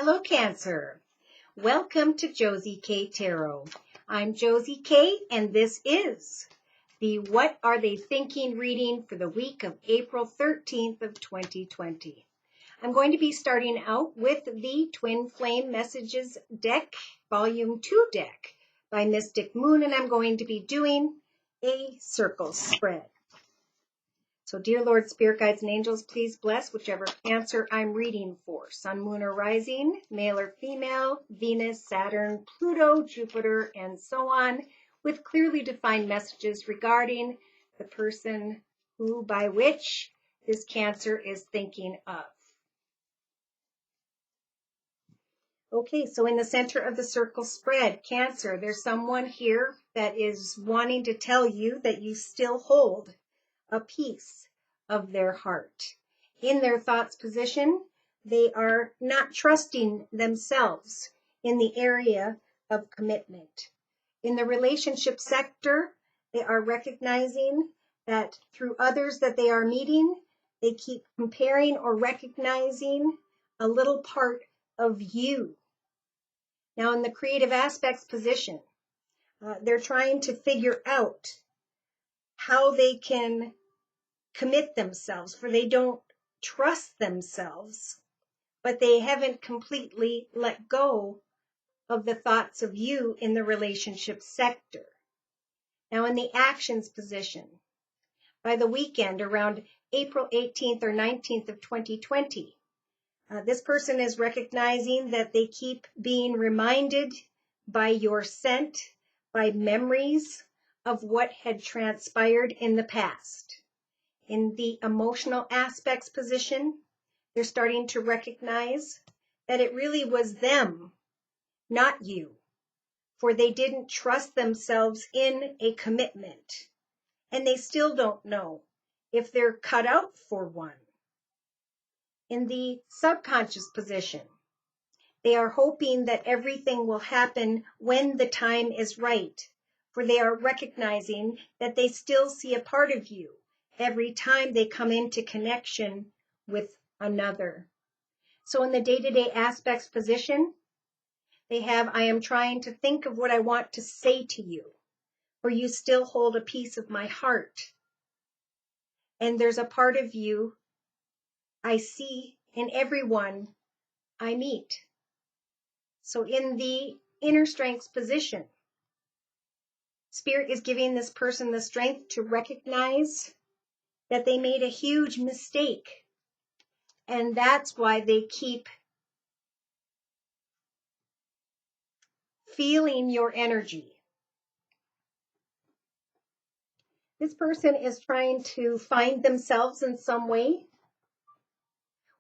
Hello, Cancer. Welcome to Josie K Tarot. I'm Josie K, and this is the What Are They Thinking reading for the week of April 13th of 2020. I'm going to be starting out with the Twin Flame Messages deck, Volume 2 deck by Mystic Moon, and I'm going to be doing a circle spread. So, dear Lord, Spirit Guides and Angels, please bless whichever Cancer I'm reading for. Sun, Moon, or Rising, male or female, Venus, Saturn, Pluto, Jupiter, and so on, with clearly defined messages regarding the person who, by which, this Cancer is thinking of. Okay, so in the center of the circle spread, Cancer, there's someone here that is wanting to tell you that you still hold a piece of their heart. In their thoughts position, they are not trusting themselves in the area of commitment. In the relationship sector, they are recognizing that through others that they are meeting, they keep comparing or recognizing a little part of you. Now, in the creative aspects position, they're trying to figure out how they can commit themselves, for they don't trust themselves, but they haven't completely let go of the thoughts of you in the relationship sector. Now, in the actions position, by the weekend around April 18th or 19th of 2020, this person is recognizing that they keep being reminded by your scent, by memories of what had transpired in the past. In the emotional aspects position, they're starting to recognize that it really was them, not you, for they didn't trust themselves in a commitment, and they still don't know if they're cut out for one. In the subconscious position, they are hoping that everything will happen when the time is right, for they are recognizing that they still see a part of you every time they come into connection with another. So in the day-to-day aspects position, they have, I am trying to think of what I want to say to you, for you still hold a piece of my heart. And there's a part of you I see in everyone I meet. So in the inner strengths position, Spirit is giving this person the strength to recognize that they made a huge mistake. And that's why they keep feeling your energy. This person is trying to find themselves in some way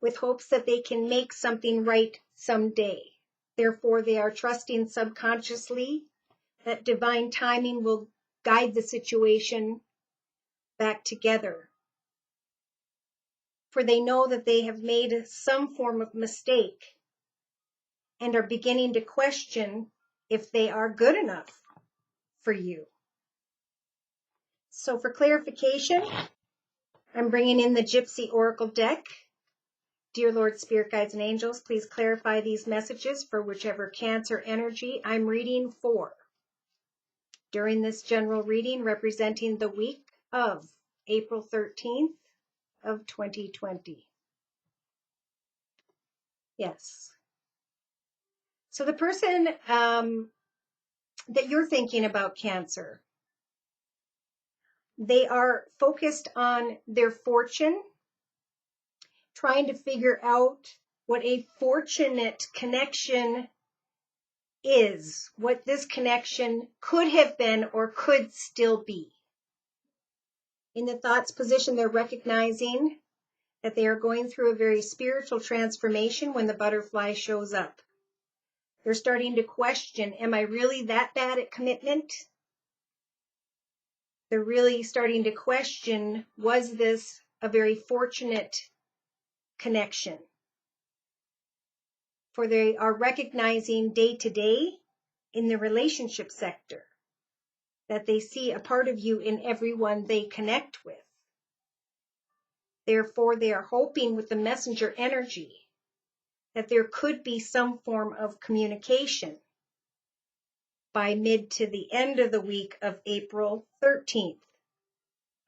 with hopes that they can make something right someday. Therefore, they are trusting subconsciously that divine timing will guide the situation back together. For they know that they have made some form of mistake and are beginning to question if they are good enough for you. So for clarification, I'm bringing in the Gypsy Oracle deck. Dear Lord, Spirit Guides and Angels, please clarify these messages for whichever Cancer energy I'm reading for. During this general reading representing the week of April 13th of 2020. Yes. So the person that you're thinking about, Cancer, they are focused on their fortune, trying to figure out what a fortunate connection is, what this connection could have been or could still be. In the thoughts position, they're recognizing that they are going through a very spiritual transformation when the butterfly shows up. They're starting to question, am I really that bad at commitment? They're really starting to question, was this a very fortunate connection? For they are recognizing day to day in the relationship sector that they see a part of you in everyone they connect with. Therefore, they are hoping with the messenger energy that there could be some form of communication by mid to the end of the week of April 13th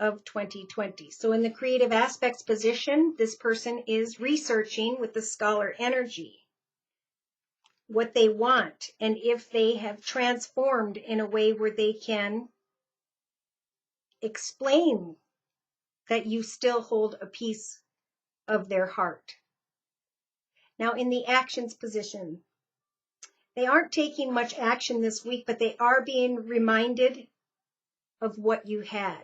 of 2020. So in the creative aspects position, this person is researching with the scholar energy what they want and if they have transformed in a way where they can explain that you still hold a piece of their heart. Now in the actions position, they aren't taking much action this week, but they are being reminded of what you had.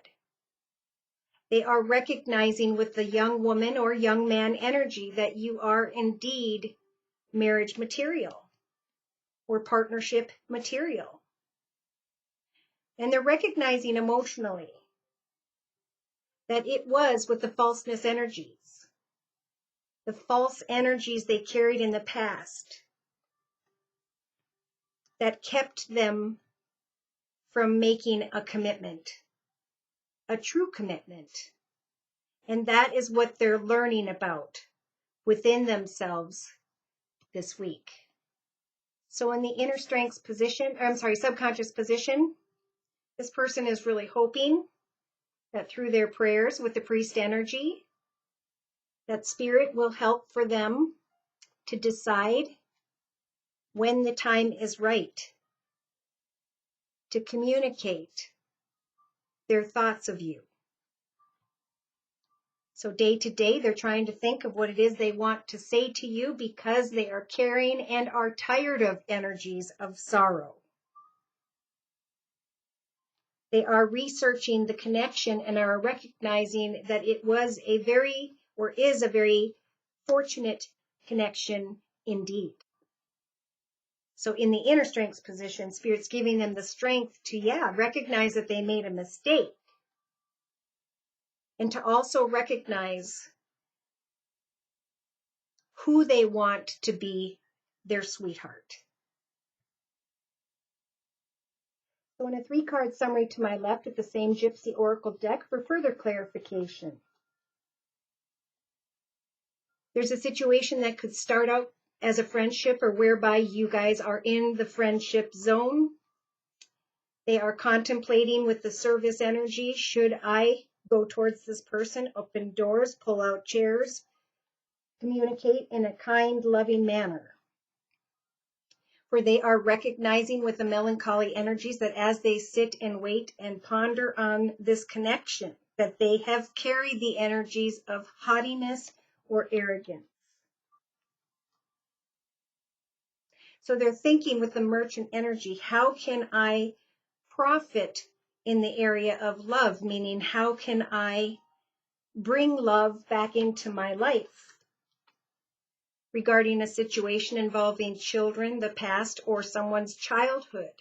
They are recognizing with the young woman or young man energy that you are indeed marriage material or partnership material. And they're recognizing emotionally that it was with the falseness energies, the false energies they carried in the past that kept them from making a commitment, a true commitment. And that is what they're learning about within themselves this week. So in the inner strengths position, subconscious position, this person is really hoping that through their prayers with the priest energy, that spirit will help for them to decide when the time is right to communicate their thoughts of you. So day to day, they're trying to think of what it is they want to say to you because they are carrying and are tired of energies of sorrow. They are researching the connection and are recognizing that it was a very, or is a very fortunate connection indeed. So in the inner strengths position, Spirit's giving them the strength to, recognize that they made a mistake. And to also recognize who they want to be their sweetheart. So in a 3-card summary to my left with the same Gypsy Oracle deck for further clarification. There's a situation that could start out as a friendship or whereby you guys are in the friendship zone. They are contemplating with the service energy, should I go towards this person, open doors, pull out chairs, communicate in a kind, loving manner. Where they are recognizing with the melancholy energies that as they sit and wait and ponder on this connection, that they have carried the energies of haughtiness or arrogance. So they're thinking with the merchant energy, how can I profit in the area of love? Meaning, how can I bring love back into my life? Regarding a situation involving children, the past, or someone's childhood,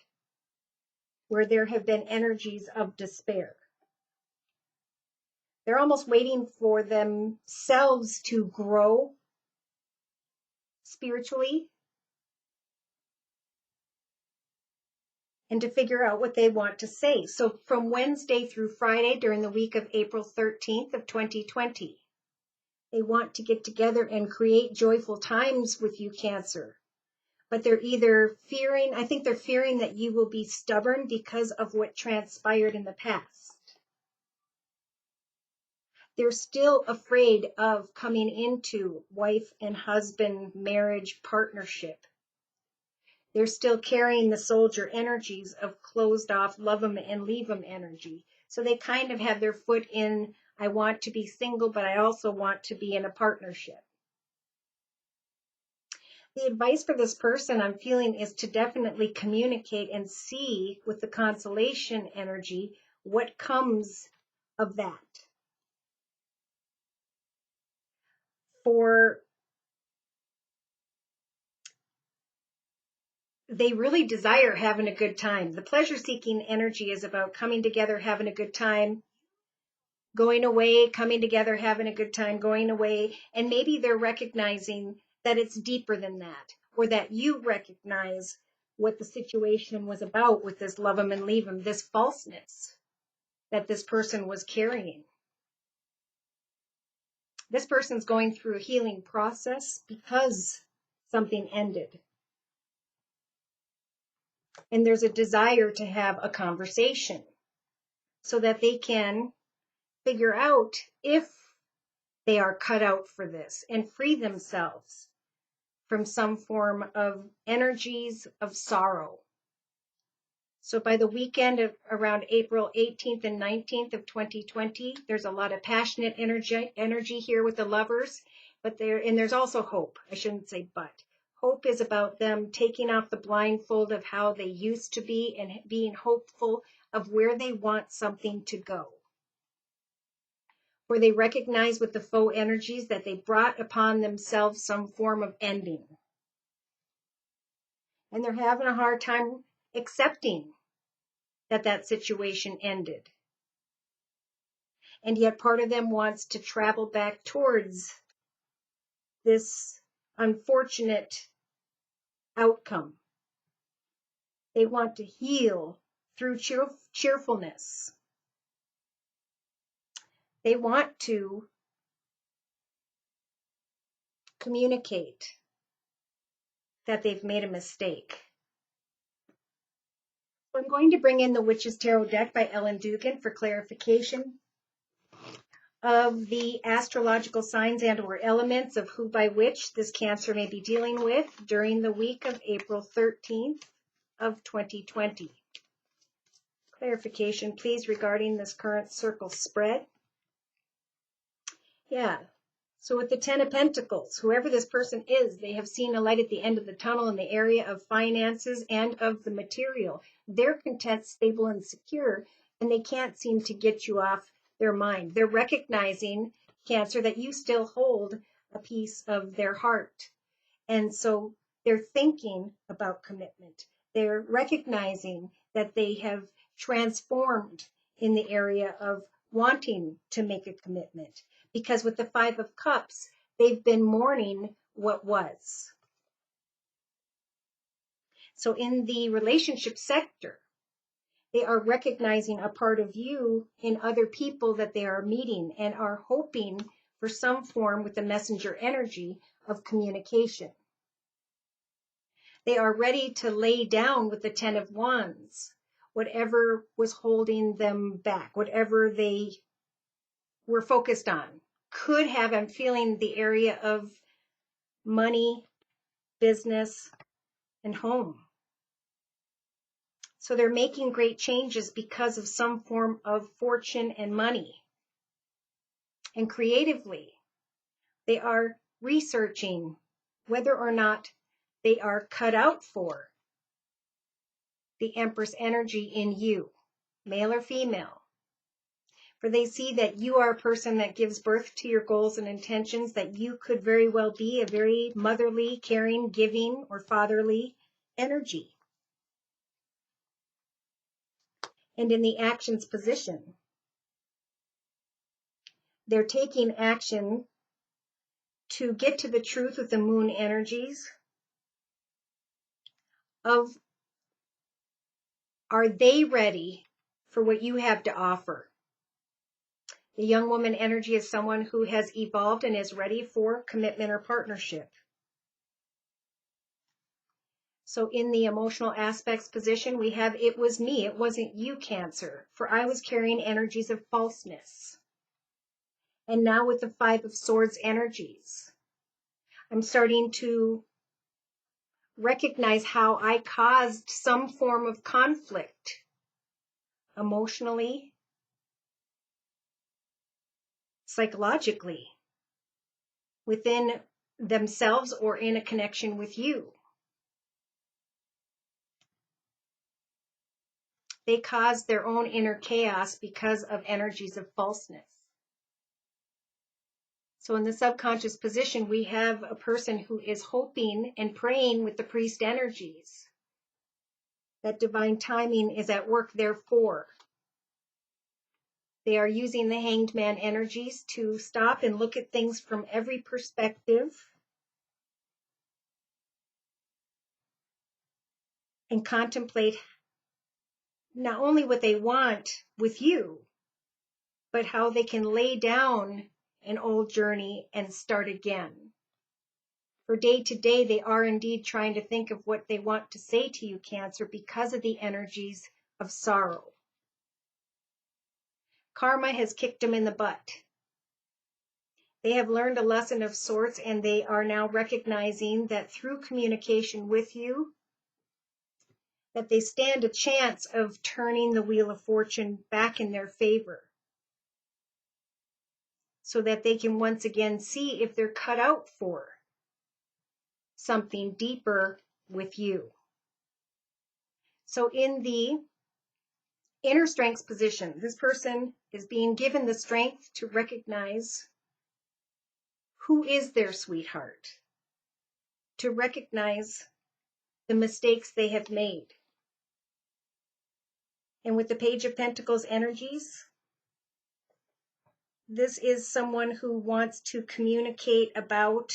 where there have been energies of despair. They're almost waiting for themselves to grow spiritually and to figure out what they want to say. So from Wednesday through Friday during the week of April 13th of 2020, they want to get together and create joyful times with you, Cancer. But they're either fearing, I think they're fearing that you will be stubborn because of what transpired in the past. They're still afraid of coming into wife and husband marriage partnership. They're still carrying the soldier energies of closed off, love them and leave them energy. So they kind of have their foot in, I want to be single, but I also want to be in a partnership. The advice for this person I'm feeling is to definitely communicate and see with the consolation energy what comes of that. For they really desire having a good time. The pleasure-seeking energy is about coming together, having a good time, going away, coming together, having a good time, going away. And maybe they're recognizing that it's deeper than that, or that you recognize what the situation was about with this love 'em and leave 'em, this falseness that this person was carrying. This person's going through a healing process because something ended. And there's a desire to have a conversation so that they can figure out if they are cut out for this and free themselves from some form of energies of sorrow. So by the weekend of around April 18th and 19th of 2020, there's a lot of passionate energy here with the lovers, but there's also hope. I shouldn't say but. Hope is about them taking off the blindfold of how they used to be and being hopeful of where they want something to go. Where they recognize with the faux energies that they brought upon themselves some form of ending. And they're having a hard time accepting that situation ended. And yet part of them wants to travel back towards this unfortunate outcome. They want to heal through cheerfulness. They want to communicate that they've made a mistake. So I'm going to bring in the Witch's Tarot deck by Ellen Dugan for clarification of the astrological signs and or elements of who by which this Cancer may be dealing with during the week of April 13th of 2020. Clarification, please, regarding this current circle spread. Yeah. So with the Ten of Pentacles, whoever this person is, they have seen a light at the end of the tunnel in the area of finances and of the material. They're content, stable, and secure, and they can't seem to get you off their mind. They're recognizing, Cancer, that you still hold a piece of their heart. And so they're thinking about commitment. They're recognizing that they have transformed in the area of wanting to make a commitment. Because with the Five of Cups, they've been mourning what was. So in the relationship sector, they are recognizing a part of you in other people that they are meeting and are hoping for some form with the messenger energy of communication. They are ready to lay down with the Ten of Wands, whatever was holding them back, whatever they were focused on. Could have, I'm feeling the area of money, business, and home. So they're making great changes because of some form of fortune and money. And creatively, they are researching whether or not they are cut out for the Empress energy in you, male or female. For they see that you are a person that gives birth to your goals and intentions, that you could very well be a very motherly, caring, giving, or fatherly energy. And in the actions position, they're taking action to get to the truth with the moon energies of, are they ready for what you have to offer? The young woman energy is someone who has evolved and is ready for commitment or partnership. So in the emotional aspects position, we have, it was me, it wasn't you, Cancer, for I was carrying energies of falseness. And now with the Five of Swords energies, I'm starting to recognize how I caused some form of conflict emotionally, psychologically, within themselves or in a connection with you. They caused their own inner chaos because of energies of falseness. So in the subconscious position, we have a person who is hoping and praying with the priest energies that divine timing is at work. Therefore, they are using the Hanged Man energies to stop and look at things from every perspective and contemplate not only what they want with you, but how they can lay down an old journey and start again. For day to day, they are indeed trying to think of what they want to say to you, Cancer, because of the energies of sorrow. Karma has kicked them in the butt. They have learned a lesson of sorts, and they are now recognizing that through communication with you, that they stand a chance of turning the wheel of fortune back in their favor, so that they can once again see if they're cut out for something deeper with you. So in the inner strength position, this person is being given the strength to recognize who is their sweetheart, to recognize the mistakes they have made. And with the Page of Pentacles energies, this is someone who wants to communicate about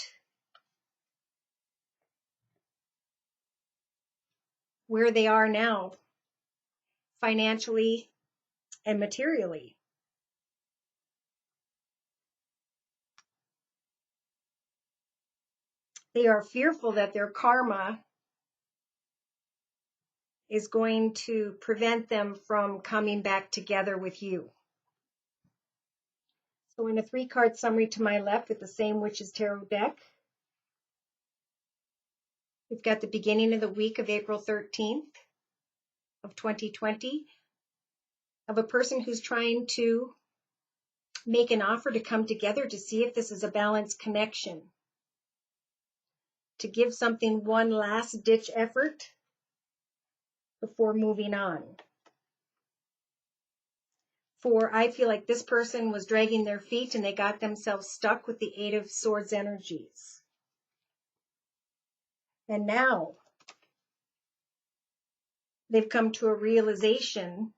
where they are now, financially and materially. They are fearful that their karma is going to prevent them from coming back together with you. So in a 3-card summary to my left with the same Witch's Tarot deck, we've got the beginning of the week of April 13th of 2020 of a person who's trying to make an offer to come together to see if this is a balanced connection, to give something one last ditch effort before moving on. For I feel like this person was dragging their feet and they got themselves stuck with the 8 of Swords energies. And now they've come to a realization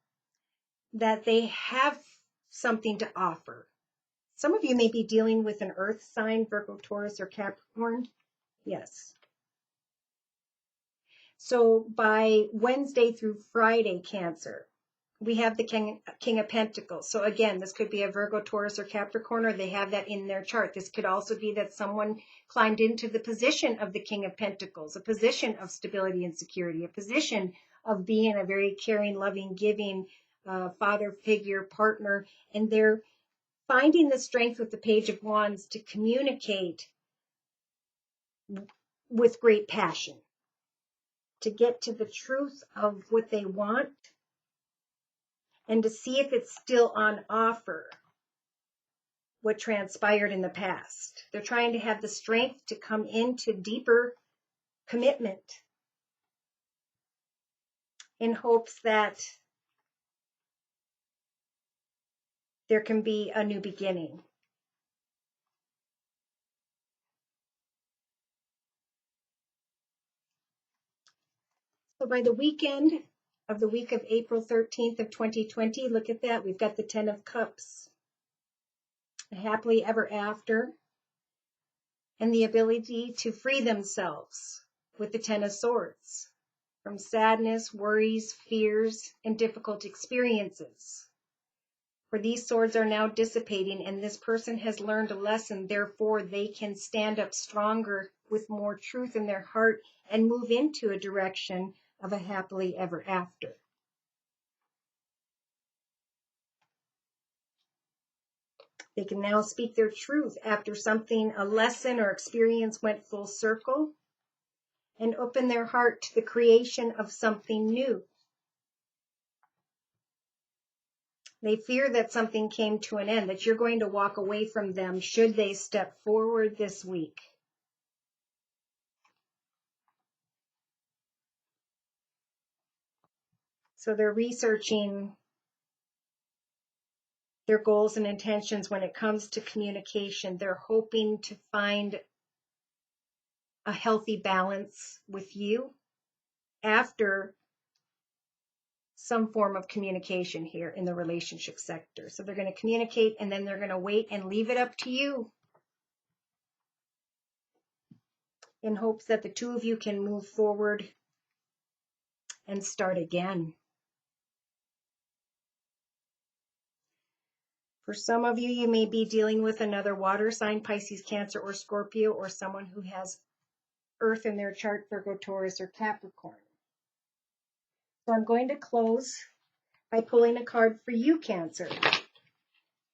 that they have something to offer. Some of you may be dealing with an earth sign, Virgo, Taurus, or Capricorn. Yes. So by Wednesday through Friday, Cancer, we have the King of Pentacles. So again, this could be a Virgo, Taurus, or Capricorn, or they have that in their chart. This could also be that someone climbed into the position of the King of Pentacles, a position of stability and security, a position of being a very caring, loving, giving father figure, partner, and they're finding the strength with the Page of Wands to communicate with great passion, to get to the truth of what they want, and to see if it's still on offer, what transpired in the past. They're trying to have the strength to come into deeper commitment in hopes that there can be a new beginning. So by the weekend of the week of April 13th of 2020, look at that, we've got the 10 of Cups, a happily ever after, and the ability to free themselves with the 10 of Swords from sadness, worries, fears, and difficult experiences. For these swords are now dissipating, and this person has learned a lesson. Therefore, they can stand up stronger with more truth in their heart and move into a direction of a happily ever after. They can now speak their truth after something, a lesson or experience went full circle, and open their heart to the creation of something new. They fear that something came to an end, that you're going to walk away from them should they step forward this week. So they're researching their goals and intentions when it comes to communication. They're hoping to find a healthy balance with you after some form of communication here in the relationship sector. So they're going to communicate and then they're going to wait and leave it up to you in hopes that the two of you can move forward and start again. For some of you, you may be dealing with another water sign, Pisces, Cancer, or Scorpio, or someone who has Earth in their chart, Virgo, Taurus, or Capricorn. So I'm going to close by pulling a card for you, Cancer.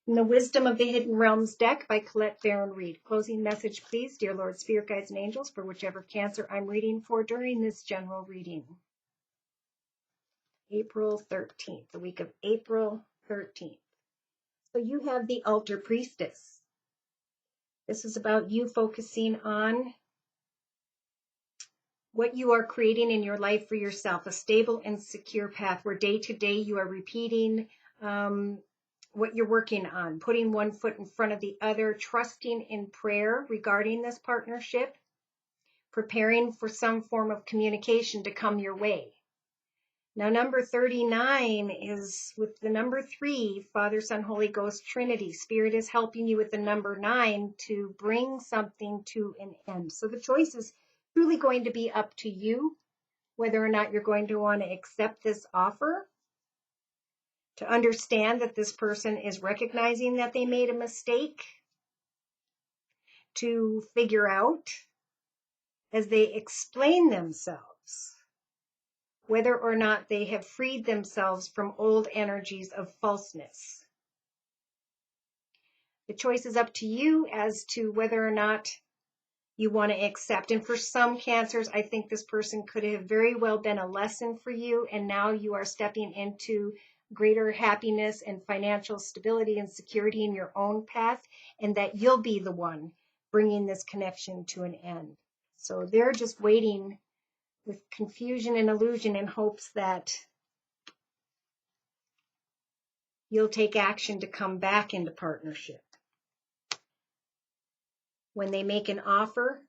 In the Wisdom of the Hidden Realms deck by Colette Baron Reed. Closing message, please, dear Lord, Spirit Guides, and Angels, for whichever Cancer I'm reading for during this general reading. April 13th, the week of April 13th. So you have the Altar Priestess. This is about you focusing on what you are creating in your life for yourself, a stable and secure path where day to day you are repeating what you're working on, putting one foot in front of the other, trusting in prayer regarding this partnership, preparing for some form of communication to come your way. Now, number 39 is with the number 3, Father, Son, Holy Ghost, Trinity. Spirit is helping you with the number 9 to bring something to an end. So the choice is truly going to be up to you, whether or not you're going to want to accept this offer, to understand that this person is recognizing that they made a mistake, to figure out as they explain themselves whether or not they have freed themselves from old energies of falseness. The choice is up to you as to whether or not you want to accept. And for some Cancers, I think this person could have very well been a lesson for you, and now you are stepping into greater happiness and financial stability and security in your own path, and that you'll be the one bringing this connection to an end. So they're just waiting with confusion and illusion in hopes that you'll take action to come back into partnership. When they make an offer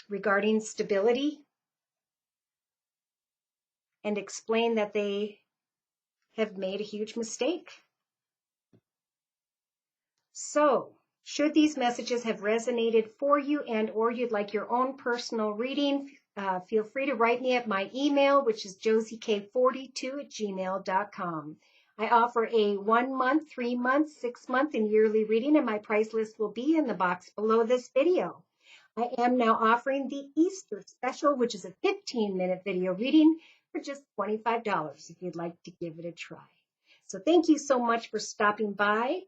regarding stability and explain that they have made a huge mistake. So, should these messages have resonated for you and or you'd like your own personal reading, feel free to write me at my email, which is josiek42@gmail.com. I offer a 1 month, 3 month, 6 month, and yearly reading, and my price list will be in the box below this video. I am now offering the Easter special, which is a 15-minute video reading for just $25 if you'd like to give it a try. So thank you so much for stopping by.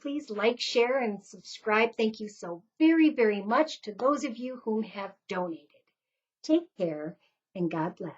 Please like, share, and subscribe. Thank you so very, very much to those of you whom have donated. Take care, and God bless.